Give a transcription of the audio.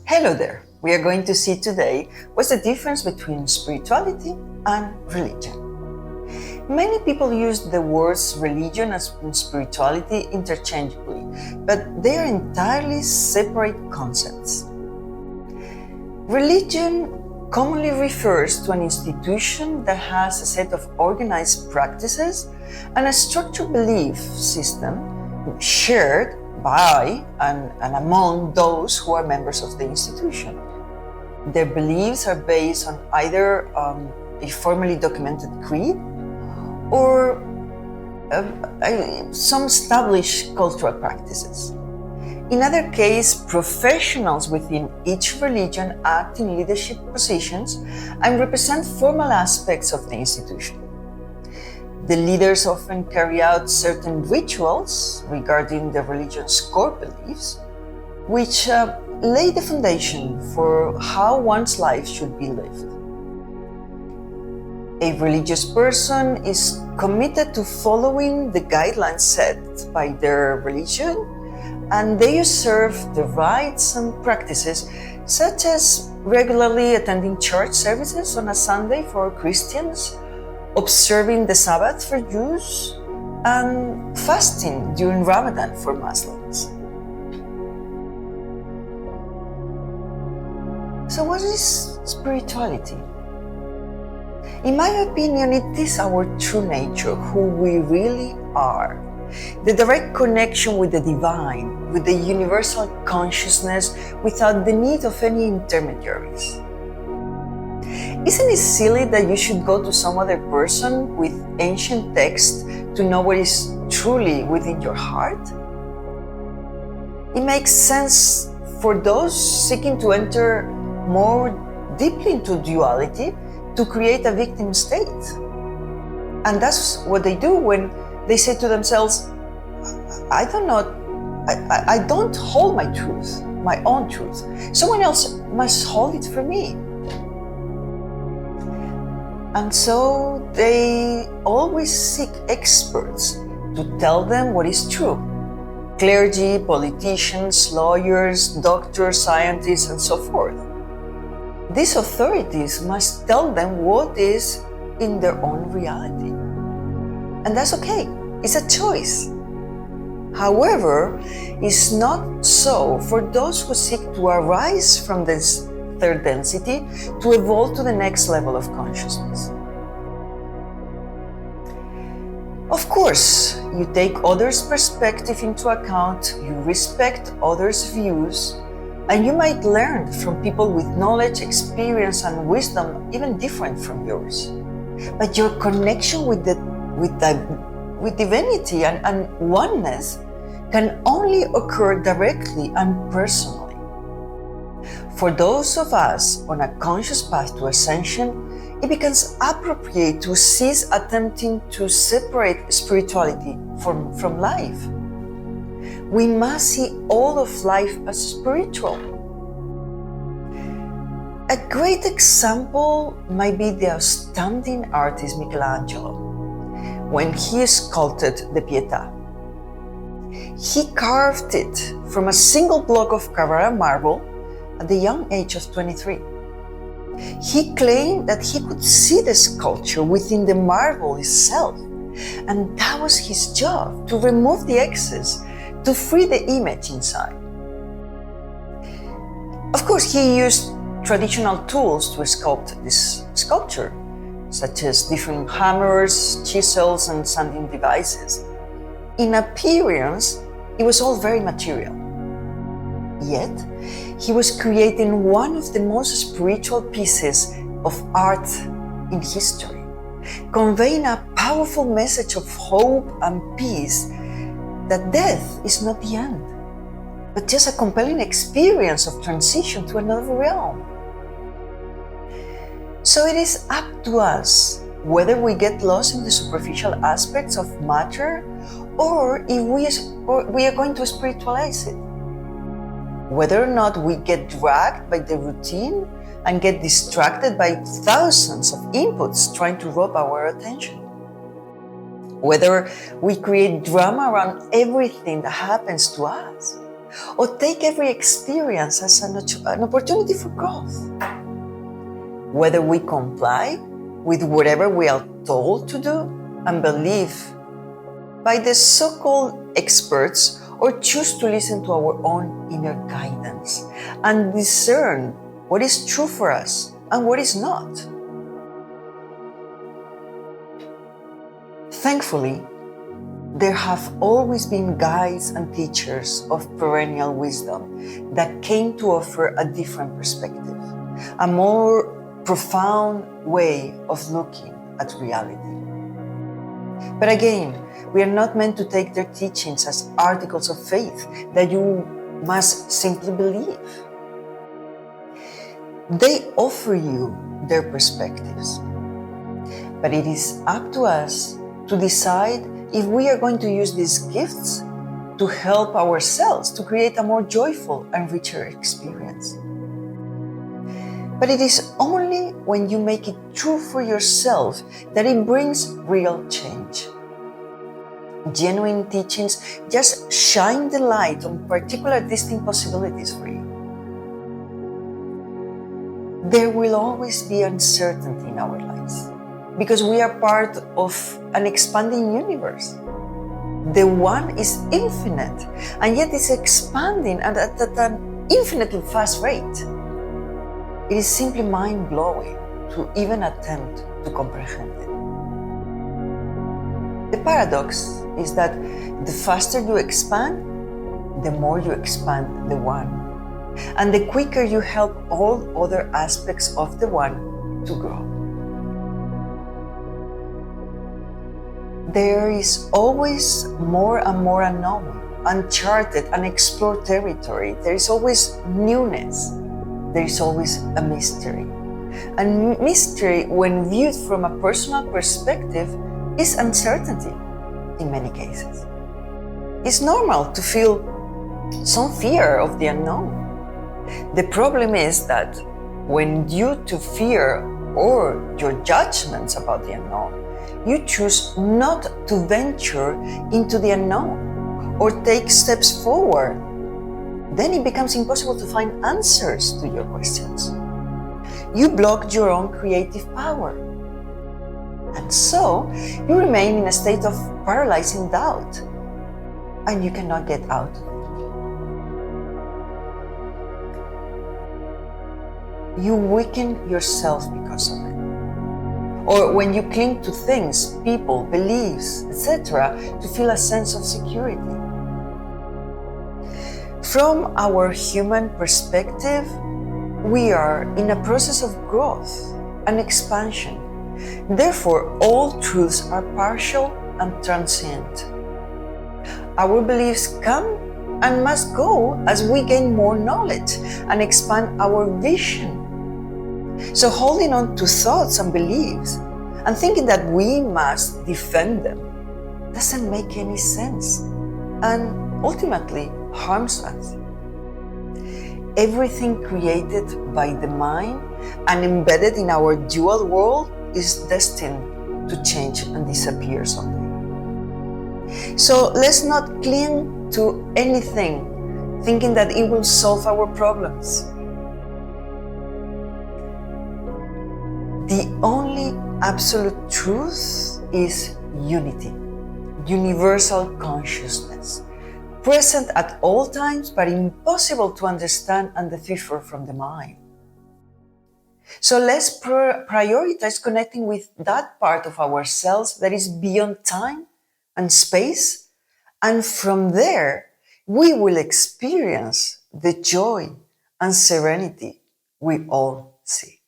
Hello there. We are going to see today what's the difference between spirituality and religion. Many people use the words religion and spirituality interchangeably, but they are entirely separate concepts. Religion commonly refers to an institution that has a set of organized practices and a structured belief system shared by and among those who are members of the institution. Their beliefs are based on either a formally documented creed or some established cultural practices. In other cases, professionals within each religion act in leadership positions and represent formal aspects of the institution. The leaders often carry out certain rituals regarding the religion's core beliefs, which lay the foundation for how one's life should be lived. A religious person is committed to following the guidelines set by their religion, and they observe the rites and practices such as regularly attending church services on a Sunday for Christians, observing the Sabbath for Jews, and fasting during Ramadan for Muslims. So what is spirituality? In my opinion, it is our true nature, who we really are. The direct connection with the divine, with the universal consciousness, without the need of any intermediaries. Isn't it silly that you should go to some other person with ancient text to know what is truly within your heart? It makes sense for those seeking to enter more deeply into duality to create a victim state. And that's what they do when they say to themselves, I don't hold my truth, my own truth. Someone else must hold it for me. And so they always seek experts to tell them what is true. Clergy, politicians, lawyers, doctors, scientists, and so forth. These authorities must tell them what is in their own reality. And that's okay. It's a choice. However, it's not so for those who seek to arise from this third density to evolve to the next level of consciousness. Of course, you take others' perspective into account, you respect others' views, and you might learn from people with knowledge, experience, and wisdom even different from yours. But your connection with divinity and oneness can only occur directly and personally. For those of us on a conscious path to ascension, it becomes appropriate to cease attempting to separate spirituality from life. We must see all of life as spiritual. A great example might be the outstanding artist Michelangelo, when he sculpted the Pietà. He carved it from a single block of Carrara marble at the young age of 23. He claimed that he could see the sculpture within the marble itself, and that was his job, to remove the excess, to free the image inside. Of course, he used traditional tools to sculpt this sculpture, such as different hammers, chisels, and sanding devices. In appearance, it was all very material. Yet, he was creating one of the most spiritual pieces of art in history, conveying a powerful message of hope and peace, that death is not the end, but just a compelling experience of transition to another realm. So it is up to us whether we get lost in the superficial aspects of matter or if we are going to spiritualize it. Whether or not we get dragged by the routine and get distracted by thousands of inputs trying to rob our attention. Whether we create drama around everything that happens to us, or take every experience as an opportunity for growth. Whether we comply with whatever we are told to do and believe by the so-called experts, or choose to listen to our own inner guidance and discern what is true for us and what is not. Thankfully, there have always been guides and teachers of perennial wisdom that came to offer a different perspective, a more profound way of looking at reality. But again, we are not meant to take their teachings as articles of faith that you must simply believe. They offer you their perspectives, but it is up to us to decide if we are going to use these gifts to help ourselves to create a more joyful and richer experience. But it is only when you make it true for yourself that it brings real change. Genuine teachings just shine the light on particular distinct possibilities for you. There will always be uncertainty in our lives because we are part of an expanding universe. The one is infinite and yet is expanding at an infinitely fast rate. It is simply mind-blowing to even attempt to comprehend it. The paradox is that the faster you expand, the more you expand the one, and the quicker you help all other aspects of the one to grow. There is always more and more unknown, uncharted, unexplored territory. There is always newness. There is always a mystery. And mystery, when viewed from a personal perspective, is uncertainty in many cases. It's normal to feel some fear of the unknown. The problem is that when due to fear or your judgments about the unknown, you choose not to venture into the unknown or take steps forward, then it becomes impossible to find answers to your questions. You block your own creative power. And so, you remain in a state of paralyzing doubt, and you cannot get out of it. You weaken yourself because of it. Or when you cling to things, people, beliefs, etc., to feel a sense of security. From our human perspective, we are in a process of growth and expansion. Therefore, all truths are partial and transient. Our beliefs come and must go as we gain more knowledge and expand our vision. So holding on to thoughts and beliefs and thinking that we must defend them doesn't make any sense and ultimately harms us. Everything created by the mind and embedded in our dual world is destined to change and disappear someday. So let's not cling to anything thinking that it will solve our problems. The only absolute truth is unity, universal consciousness, present at all times but impossible to understand and decipher from the mind. So let's prioritize connecting with that part of ourselves that is beyond time and space, and from there we will experience the joy and serenity we all seek.